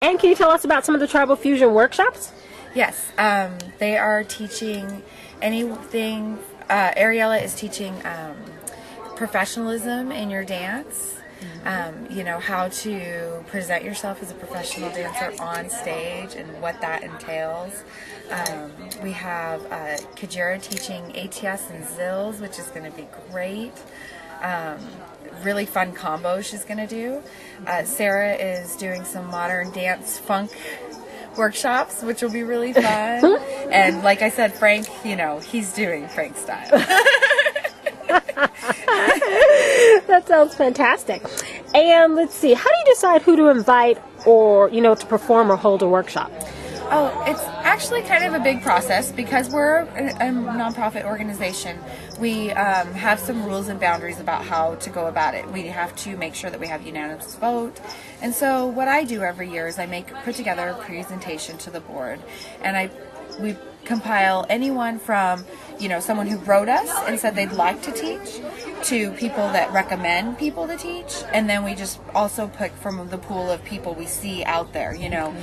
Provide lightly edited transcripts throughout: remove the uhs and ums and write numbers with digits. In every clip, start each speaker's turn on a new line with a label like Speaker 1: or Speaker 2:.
Speaker 1: And can you tell us about some of the Tribal Fusion workshops?
Speaker 2: Yes, they are teaching anything. Ariella is teaching professionalism in your dance. You know, how to present yourself as a professional dancer on stage and what that entails. We have Kajira teaching ATS and Zills, which is going to be great. Really fun combos she's going to do. Sarah is doing some modern dance funk workshops, which will be really fun. And like I said, Frank, you know, he's doing Frank style.
Speaker 1: That sounds fantastic. And let's see, how do you decide who to invite or, you know, to perform or hold a workshop?
Speaker 2: Oh, it's actually kind of a big process because we're a nonprofit organization. We have some rules and boundaries about how to go about it. We have to make sure that we have unanimous vote. And so what I do every year is I put together a presentation to the board, and we compile anyone from, you know, someone who wrote us and said they'd like to teach, to people that recommend people to teach, and then we just also pick from the pool of people we see out there. You know,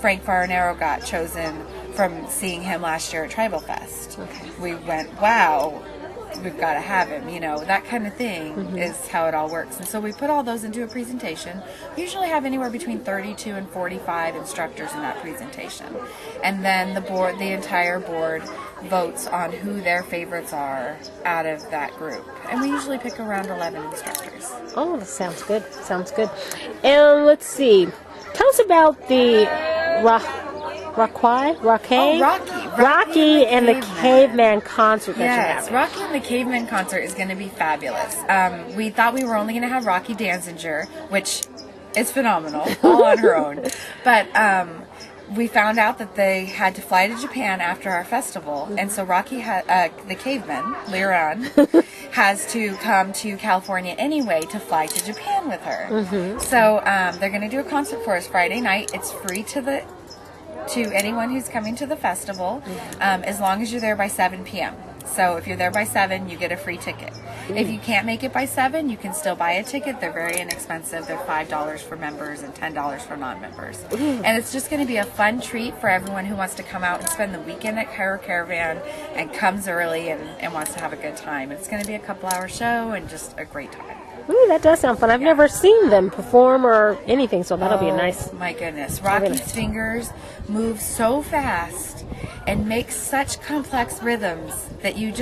Speaker 2: Frank Farinero got chosen from seeing him last year at Tribal Fest. Okay. We went, wow, we've got to have him, you know, that kind of thing is how it all works. And so we put all those into a presentation. We usually have anywhere between 32 and 45 instructors in that presentation. And then the entire board votes on who their favorites are out of that group. And we usually pick around 11 instructors.
Speaker 1: Oh, that sounds good. Sounds good. And let's see. Tell us about the Rocky and the Caveman concert that you're having.
Speaker 2: Rocky and the Caveman concert is going to be fabulous. We thought we were only going to have Rocky Danzinger, which is phenomenal, all on her own. But we found out that they had to fly to Japan after our festival, and so Rocky, the Caveman, Liran, has to come to California anyway to fly to Japan with her. So they're going to do a concert for us Friday night. It's free to anyone who's coming to the festival, as long as you're there by 7 p.m. So if you're there by 7, you get a free ticket. If you can't make it by 7, you can still buy a ticket. They're very inexpensive. They're $5 for members and $10 for non-members. And it's just going to be a fun treat for everyone who wants to come out and spend the weekend at Cairo Caravan and comes early and wants to have a good time. It's going to be a couple-hour show and just a great time.
Speaker 1: Ooh, that does sound fun. I've never seen them perform or anything, so that'll be a nice...
Speaker 2: My goodness. Rocky's fingers move so fast and make such complex rhythms that you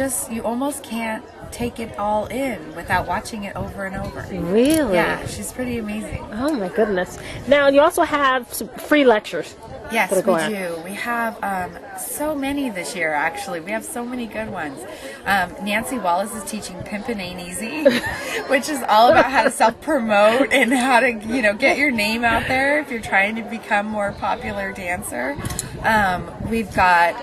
Speaker 2: almost can't take it all in without watching it over and over.
Speaker 1: Really?
Speaker 2: Yeah, she's pretty amazing.
Speaker 1: Oh my goodness. Now, you also have some free lectures.
Speaker 2: Yes, we do. We have so many this year, actually. We have so many good ones. Nancy Wallace is teaching Pimpin' Ain't Easy, which is all about how to self-promote and how to, you know, get your name out there if you're trying to become a more popular dancer. We've got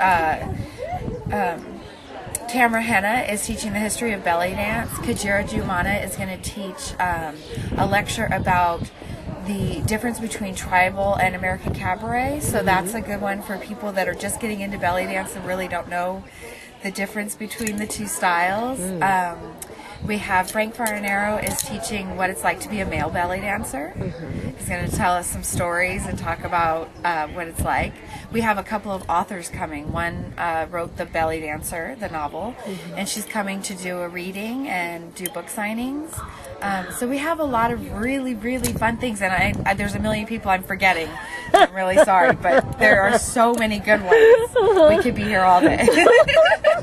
Speaker 2: Tamara Henna is teaching the history of belly dance. Kajira Jumana is going to teach a lecture about the difference between tribal and American cabaret. So that's a good one for people that are just getting into belly dance and really don't know the difference between the two styles. We have Frank Farinero is teaching what it's like to be a male belly dancer. He's going to tell us some stories and talk about what it's like. We have a couple of authors coming. One wrote The Belly Dancer, the novel, and she's coming to do a reading and do book signings. So we have a lot of really, really fun things, and there's a million people I'm forgetting. I'm really sorry, but there are so many good ones. We could be here all day.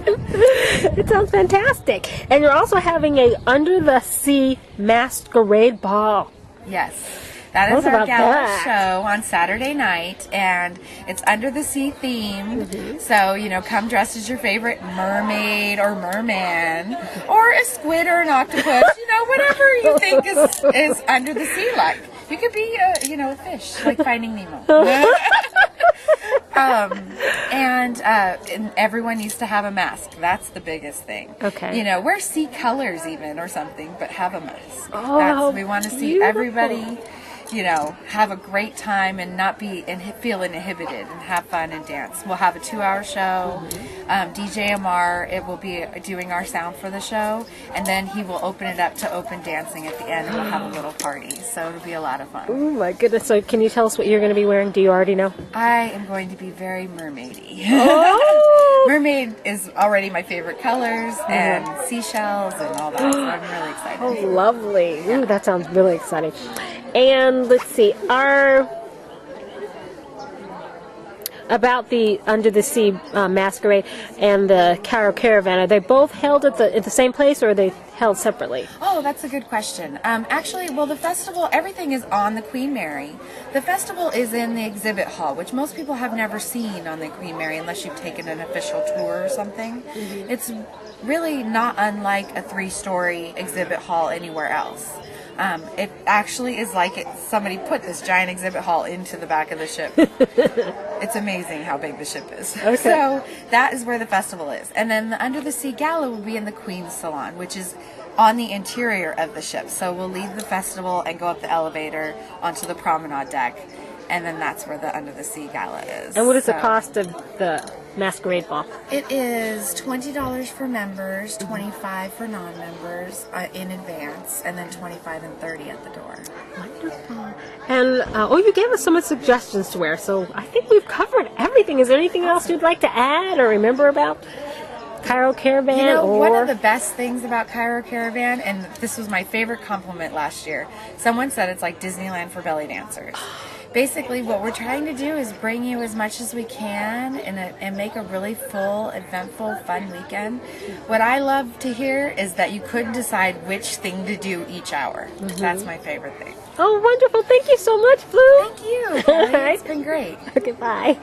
Speaker 1: It sounds fantastic. And you're also having a Under the Sea Masquerade Ball.
Speaker 2: Yes. That is our gala show on Saturday night, and it's Under the Sea themed. So, you know, come dressed as your favorite mermaid or merman, or a squid or an octopus, you know, whatever you think is under the sea like. You could be, a fish, like Finding Nemo. And everyone needs to have a mask. That's the biggest thing.
Speaker 1: Okay.
Speaker 2: You know, wear sea colors even or something, but have a mask.
Speaker 1: Oh,
Speaker 2: we want to see everybody have a great time and not be feel inhibited and have fun and dance. We'll have a 2-hour show. DJ Amar, it will be doing our sound for the show, and then he will open it up to open dancing at the end, and we'll have a little party. So it'll be a lot of fun.
Speaker 1: Oh my goodness! So can you tell us what you're going to be wearing? Do you already know?
Speaker 2: I am going to be very mermaidy.
Speaker 1: Oh!
Speaker 2: Mermaid is already my favorite colors, and seashells and all that. So I'm really excited.
Speaker 1: Oh, lovely! Ooh, that sounds really exciting. And let's see, about the Under the Sea Masquerade and the Cairo Caravan, are they both held at the same place, or are they held separately?
Speaker 2: Oh, that's a good question. Actually, well, the festival, everything is on the Queen Mary. The festival is in the exhibit hall, which most people have never seen on the Queen Mary unless you've taken an official tour or something. It's really not unlike a 3-story exhibit hall anywhere else. It actually is like somebody put this giant exhibit hall into the back of the ship. It's amazing how big the ship is.
Speaker 1: Okay.
Speaker 2: So that is where the festival is. And then the Under the Sea Gala will be in the Queen's Salon, which is on the interior of the ship. So we'll leave the festival and go up the elevator onto the promenade deck. And then that's where the Under the Sea Gala is.
Speaker 1: And what is the cost of the Masquerade Ball?
Speaker 2: It is $20 for members, $25 for non-members in advance, and then $25 and $30 at the door.
Speaker 1: Wonderful. And you gave us so much suggestions to wear, so I think we've covered everything. Is there anything else you'd like to add or remember about Cairo Caravan?
Speaker 2: One of the best things about Cairo Caravan, and this was my favorite compliment last year, someone said it's like Disneyland for belly dancers. Basically, what we're trying to do is bring you as much as we can and make a really full, eventful, fun weekend. What I love to hear is that you couldn't decide which thing to do each hour. That's my favorite thing.
Speaker 1: Oh, wonderful. Thank you so much, Blue.
Speaker 2: Thank you. Kelly. It's been great.
Speaker 1: Okay, bye.